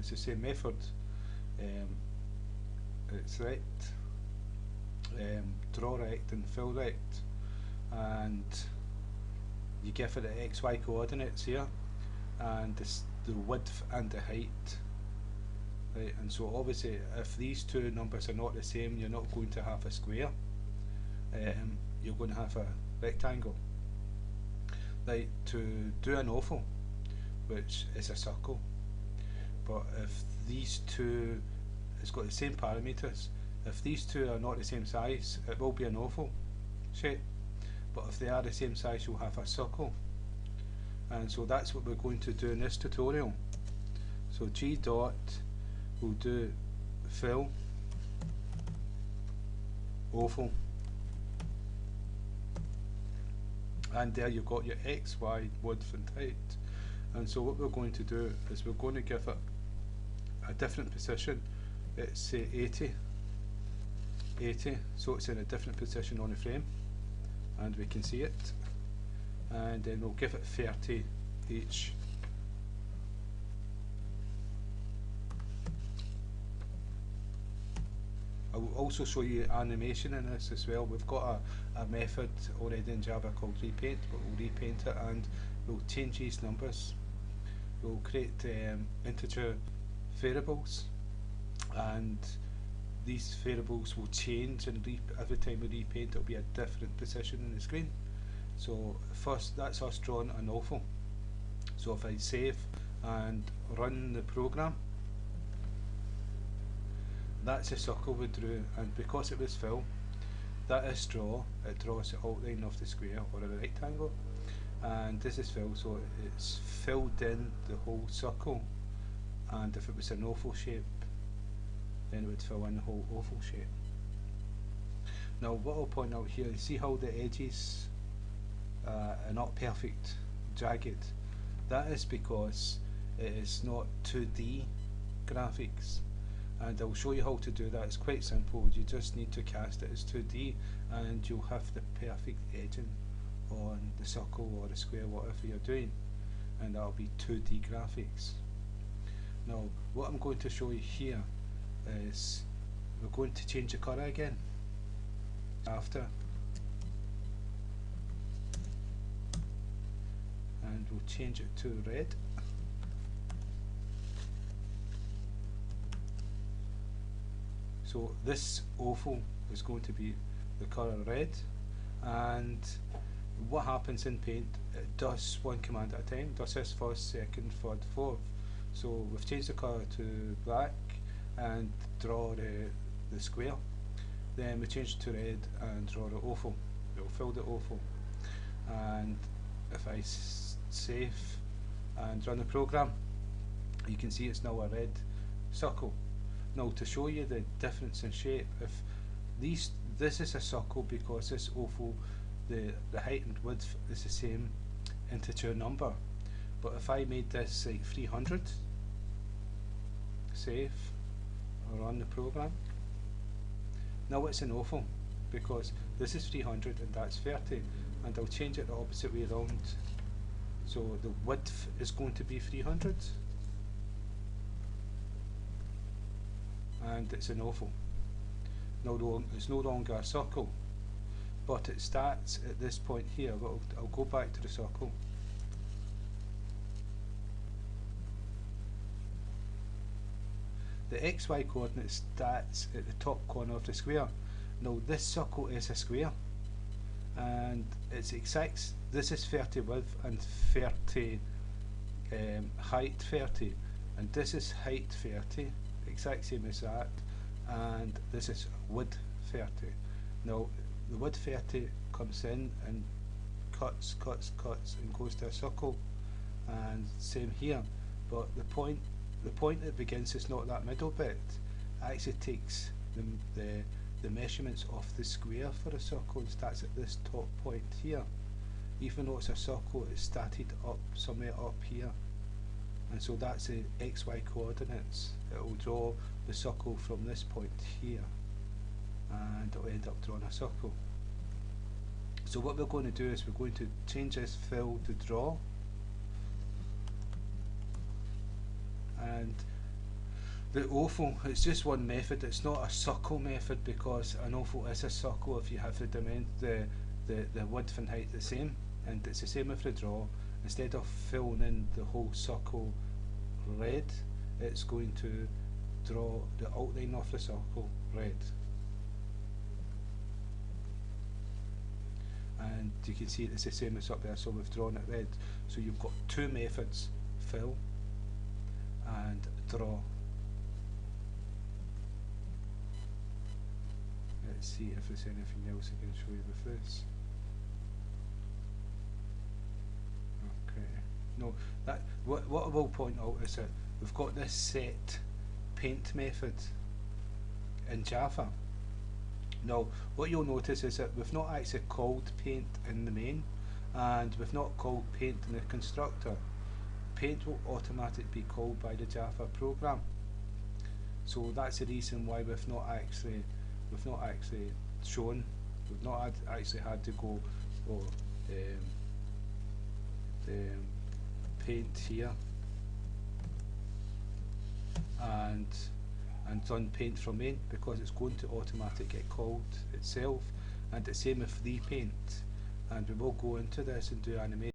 it's the same method. It's rect, draw rect and fill rect, and you give it the XY coordinates here, and the width and the height. Right, and so obviously if these two numbers are not the same, you're not going to have a square, you're going to have a rectangle. Right, to do an oval, which is a circle, but if these two, it's got the same parameters, if these two are not the same size, it will be an oval shape, but if they are the same size, you'll have a circle. And so that's what we're going to do in this tutorial. So G dot will do fill oval, and there you've got your X, Y, width and height. And so what we're going to do is we're going to give it a different position. Let's say 80, so it's in a different position on the frame and we can see it, and then we'll give it 30 each. I will also show you animation in this as well. We've got a method already in Java called repaint, but we'll repaint it and we'll change these numbers. We'll create integer variables, and these variables will change, and every time we repaint it'll be a different position in the screen. So first, that's us drawing an oval. So if I save and run the program, that's a circle we drew, and because it was fill, that is draw, it draws the outline of the square or a rectangle, and this is fill, so it's filled in the whole circle. And if it was an oval shape, then it would fill in the whole oval shape. Now what I'll point out here, you see how the edges are not perfect, jagged. That is because it is not 2D graphics, and I'll show you how to do that. It's quite simple. You just need to cast it as 2D and you'll have the perfect edging on the circle or the square, whatever you're doing, and that'll be 2D graphics. Now what I'm going to show you here is we're going to change the colour again after, and we'll change it to red. So this oval is going to be the colour red, and what happens in Paint, it does one command at a time, does this first, second, third, fourth. So we've changed the colour to black and draw the square, then we change it to red and draw the oval. We'll fill the oval, and if I save and run the program, you can see it's now a red circle. Now to show you the difference in shape, if this is a circle because this oval, the height and width is the same integer number, but if I made this like 300, save, or run the program, now it's an oval because this is 300 and that's 30, and I'll change it the opposite way around. So the width is going to be 300 and it's an oval. Now it's no longer a circle, but it starts at this point here. I'll go back to the circle. The XY coordinate starts at the top corner of the square. Now this circle is a square, and it's exact, this is 30 width and 30 height 30, and this is height 30, exact same as that, and this is width 30. Now the width 30 comes in and cuts and goes to a circle, and same here, but the point that begins is not that middle bit. It actually takes the measurements of the square for a circle and starts at this top point here. Even though it's a circle, it started up somewhere up here, and so that's the XY coordinates. It will draw the circle from this point here, and it will end up drawing a circle. So what we're going to do is we're going to change this fill to draw, and The oval, it's just one method. It's not a circle method because an oval is a circle if you have the width and height the same, and it's the same with the draw. Instead of filling in the whole circle red, it's going to draw the outline of the circle red. And you can see it's the same as up there, so we've drawn it red. So you've got two methods, fill and draw. Let's see if there's anything else I can show you with this. Okay. No, that what I will point out is that we've got this set paint method in Java. Now, what you'll notice is that we've not actually called paint in the main, and we've not called paint in the constructor. Paint will automatically be called by the Java program. So that's the reason why we've not actually shown, we've not actually had to go paint here and done paint from main, because it's going to automatically get called itself. And the same with repaint, and we will go into this and do animation.